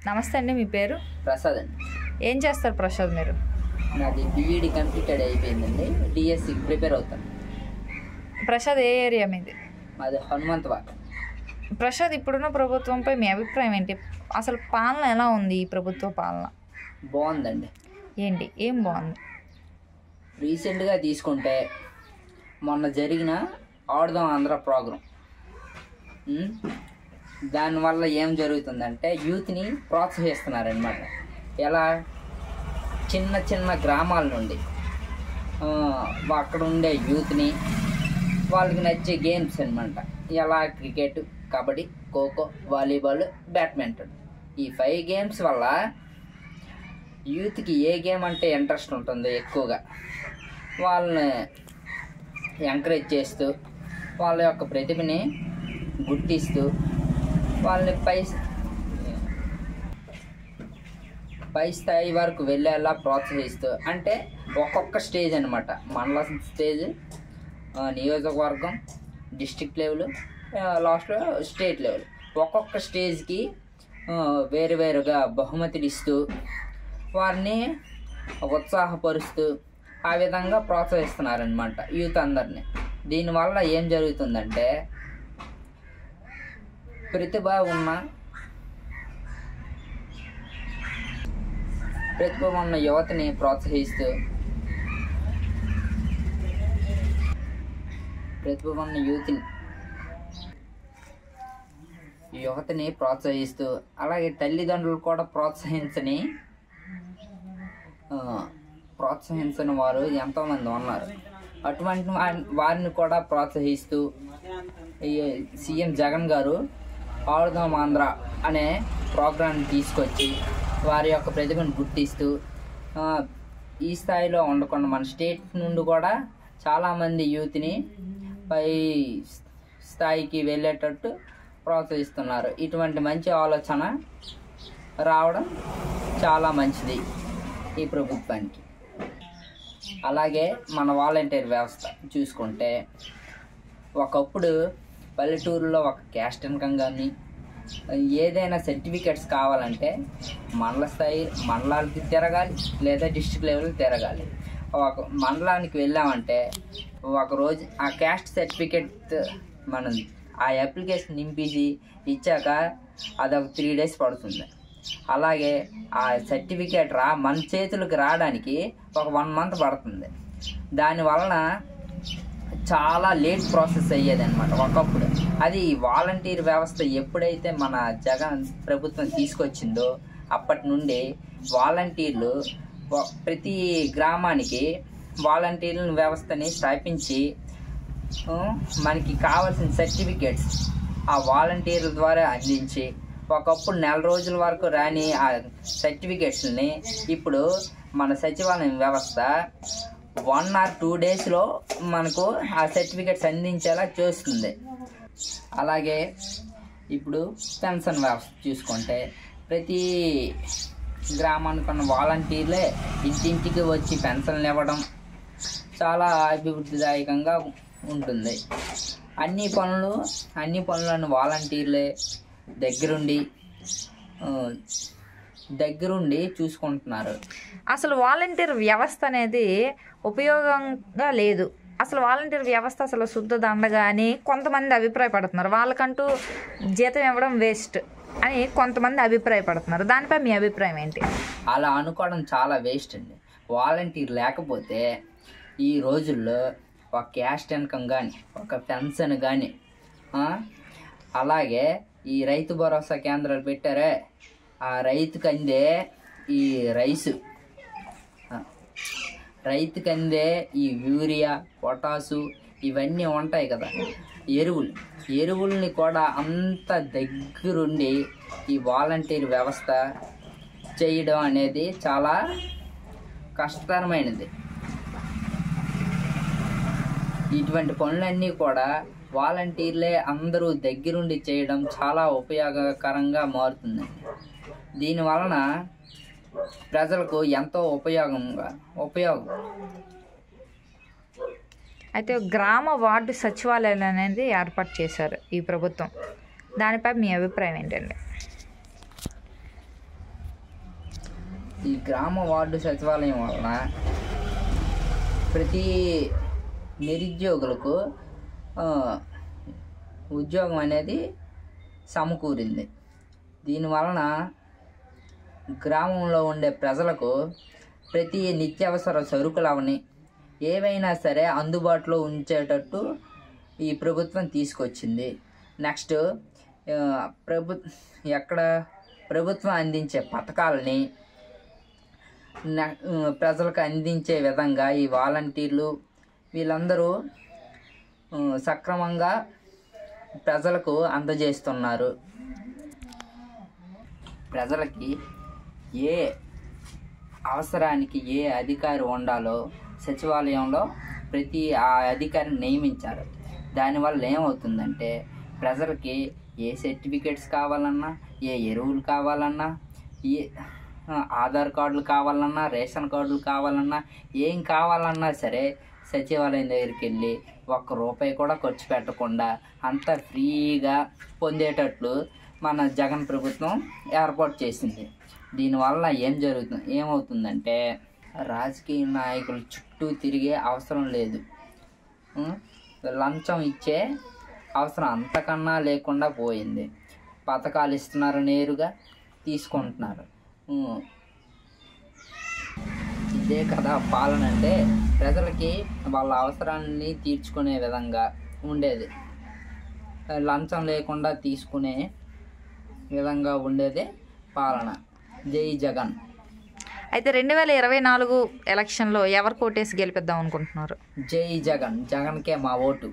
నమస్తే అండి, మీ పేరు? ప్రసాద్ అండి. ఏం చేస్తారు ప్రసాద్ మీరు? నాది బీఈడి కంప్లీటెడ్ అయిపోయిందండి. డిఎస్సి ప్రిపేర్ అవుతాను. ప్రసాద్ ఏ ఏరియా మీది? మాది హనుమంతవాడ. ప్రసాద్, ఇప్పుడున్న ప్రభుత్వంపై మీ అభిప్రాయం ఏంటి? అసలు పాలన ఎలా ఉంది? ఈ ప్రభుత్వ పాలన బాగుందండి. ఏంటి, ఏం బాగుంది? రీసెంట్గా తీసుకుంటే మొన్న జరిగిన ఆడుదాం ఆంధ్ర ప్రోగ్రాం, దానివల్ల ఏం జరుగుతుందంటే యూత్ని ప్రోత్సహిస్తున్నారనమాట. ఎలా? చిన్న చిన్న గ్రామాల నుండి అక్కడ ఉండే యూత్ని వాళ్ళకి నచ్చే గేమ్స్ అనమాట. ఎలా? Cricket, kabaddi, kho kho, volleyball, badminton. ఈ 5 గేమ్స్ వల్ల యూత్కి ఏ గేమ్ అంటే ఇంట్రెస్ట్ ఉంటుందో ఎక్కువగా వాళ్ళని ఎంకరేజ్ చేస్తూ వాళ్ళ యొక్క ప్రతిభని గుర్తిస్తూ వాళ్ళని పై స్థాయి వరకు వెళ్ళేలా ప్రోత్సహిస్తూ, అంటే ఒక్కొక్క స్టేజ్ అనమాట. మండల స్టేజ్, నియోజకవర్గం, డిస్ట్రిక్ట్ లెవెల్, లాస్ట్లో స్టేట్ లెవెల్. ఒక్కొక్క స్టేజ్కి వేరువేరుగా బహుమతులు ఇస్తూ వారిని ఉత్సాహపరుస్తూ ఆ విధంగా ప్రోత్సహిస్తున్నారనమాట యూత్ అందరినీ. దీనివల్ల ఏం జరుగుతుందంటే ప్రతిభ ఉన్న యువతని ప్రోత్సహిస్తూ యువతని ప్రోత్సహిస్తూ అలాగే తల్లిదండ్రులు కూడా ప్రోత్సహించని వారు ఎంతోమంది ఉన్నారు. అటువంటి వారిని కూడా ప్రోత్సహిస్తూ సీఎం జగన్ గారు ఆడుదాం ఆంధ్ర అనే ప్రోగ్రాంని తీసుకొచ్చి వారి యొక్క ప్రతిభను గుర్తిస్తూ ఈ స్థాయిలో ఉండకుండా మన స్టేట్ నుండి కూడా చాలామంది యూత్ని పై స్థాయికి వెళ్ళేటట్టు ప్రోత్సహిస్తున్నారు. ఇటువంటి మంచి ఆలోచన రావడం చాలా మంచిది ఈ ప్రభుత్వానికి. అలాగే మన వాలంటీర్ వ్యవస్థ చూసుకుంటే, ఒకప్పుడు పల్లెటూరులో ఒక క్యాస్ట్ ఇన్కమ్ కానీ ఏదైనా సర్టిఫికెట్స్ కావాలంటే మండలాలకి తిరగాలి, లేదా డిస్ట్రిక్ట్ లెవెల్కి తిరగాలి. ఒక మండలానికి వెళ్ళామంటే ఒకరోజు ఆ క్యాస్ట్ సర్టిఫికెట్ మనం ఆ అప్లికేషన్ నింపేసి ఇచ్చాక అదొక 3 days పడుతుంది. అలాగే ఆ సర్టిఫికేట్ మన చేతులకు రావడానికి ఒక 1 month పడుతుంది. దానివలన చాలా లేట్ ప్రాసెస్ అయ్యేది అనమాట ఒకప్పుడు. అది వాలంటీర్ వ్యవస్థ ఎప్పుడైతే మన జగన్ ప్రభుత్వం తీసుకొచ్చిందో అప్పటి నుండి వాలంటీర్లు ప్రతి గ్రామానికి వాలంటీర్ల వ్యవస్థని స్థాపించి మనకి కావాల్సిన సర్టిఫికేట్స్ ఆ వాలంటీర్ల ద్వారా అందించి, ఒకప్పుడు 4 రోజుల వరకు రాని ఆ సర్టిఫికేట్స్ని ఇప్పుడు మన సచివాలయం వ్యవస్థ 1 or 2 daysలో మనకు ఆ సర్టిఫికేట్స్ అందించేలా చేస్తుంది. అలాగే ఇప్పుడు పెన్షన్ వ్యవస్థ చూసుకుంటే ప్రతి గ్రామానికి ఉన్న వాలంటీర్లే ఇంటింటికి వచ్చి పెన్షన్లు ఇవ్వడం చాలా అభివృద్ధిదాయకంగా ఉంటుంది. అన్ని పనులను వాలంటీర్లే దగ్గరుండి చూసుకుంటున్నారు. అసలు వాలంటీర్ వ్యవస్థ అనేది ఉపయోగంగా లేదు. అసలు వాలంటీర్ వ్యవస్థ అసలు శుద్ధ దండగా అని కొంతమంది అభిప్రాయపడుతున్నారు. వాళ్ళకంటూ జీతం ఇవ్వడం వేస్ట్ అని కొంతమంది అభిప్రాయపడుతున్నారు. దానిపై మీ అభిప్రాయం ఏంటి? అలా అనుకోవడం చాలా వేస్ట్ అండి. వాలంటీర్ లేకపోతే ఈ రోజుల్లో ఒక క్యాస్ట్ ఇన్కమ్ కానీ, ఒక పెన్షన్ కానీ, అలాగే ఈ రైతు భరోసా కేంద్రాలు పెట్టారే, ఆ రైతుకు అందే ఈ రైతుకు అందే ఈ యూరియా, పొటాసు ఇవన్నీ ఉంటాయి కదా, ఎరువుల్ని కూడా అంత దగ్గరుండి ఈ వాలంటీర్ వ్యవస్థ చేయడం అనేది చాలా కష్టతరమైనది. ఇటువంటి పనులన్నీ కూడా వాలంటీర్లే అందరూ దగ్గరుండి చేయడం చాలా ఉపయోగకరంగా మారుతుంది. దీనివలన ప్రజలకు ఎంతో ఉపయోగం. అయితే గ్రామ వార్డు సచివాలయాలు అనేది ఏర్పాటు చేశారు ఈ ప్రభుత్వం. దానిపై మీ అభిప్రాయం ఏంటండి? ఈ గ్రామ వార్డు సచివాలయం వలన ప్రతి నిరుద్యోగులకు ఉద్యోగం అనేది సమకూరింది. దీనివలన గ్రామంలో ఉండే ప్రజలకు ప్రతి నిత్యావసర సరుకులు అవని ఏవైనా సరే అందుబాటులో ఉంచేటట్టు ఈ ప్రభుత్వం తీసుకొచ్చింది. నెక్స్ట్ ప్రభుత్వం అందించే పథకాలని ప్రజలకు అందించే విధంగా ఈ వాలంటీర్లు వీళ్ళందరూ సక్రమంగా ప్రజలకు అందజేస్తున్నారు. ప్రజలకి ఏ అవసరానికి ఏ అధికారి ఉండాలో సచివాలయంలో ప్రతి ఆ అధికారిని నియమించారు. దానివల్ల ఏమవుతుందంటే ప్రజలకి ఏ సర్టిఫికేట్స్ కావాలన్నా, ఏ ఎరువులు కావాలన్నా, ఏ ఆధార్ కార్డులు కావాలన్నా, రేషన్ కార్డులు కావాలన్నా, ఏం కావాలన్నా సరే సచివాలయం దగ్గరికి వెళ్ళి ₹1 కూడా ఖర్చు పెట్టకుండా అంతా ఫ్రీగా పొందేటట్లు మన జగన్ ప్రభుత్వం ఏర్పాటు చేసింది. దీనివల్ల ఏమవుతుందంటే రాజకీయ నాయకుల చుట్టూ తిరిగే అవసరం లేదు. లంచం ఇచ్చే అవసరం అంతకన్నా లేకుండా పోయింది. పథకాలు ఇస్తున్నారు, నేరుగా తీసుకుంటున్నారు. ఇదే కదా పాలన అంటే. ప్రజలకి వాళ్ళ అవసరాన్ని తీర్చుకునే విధంగా ఉండేది, లంచం లేకుండా తీసుకునే విధంగా ఉండేదే పాలన. జై జగన్. అయితే 2024 ఎలక్షన్లో ఎవరు కోటేసి గెలిపిద్దాం అనుకుంటున్నారు? జై జగన్. జగన్కే మా ఓటు.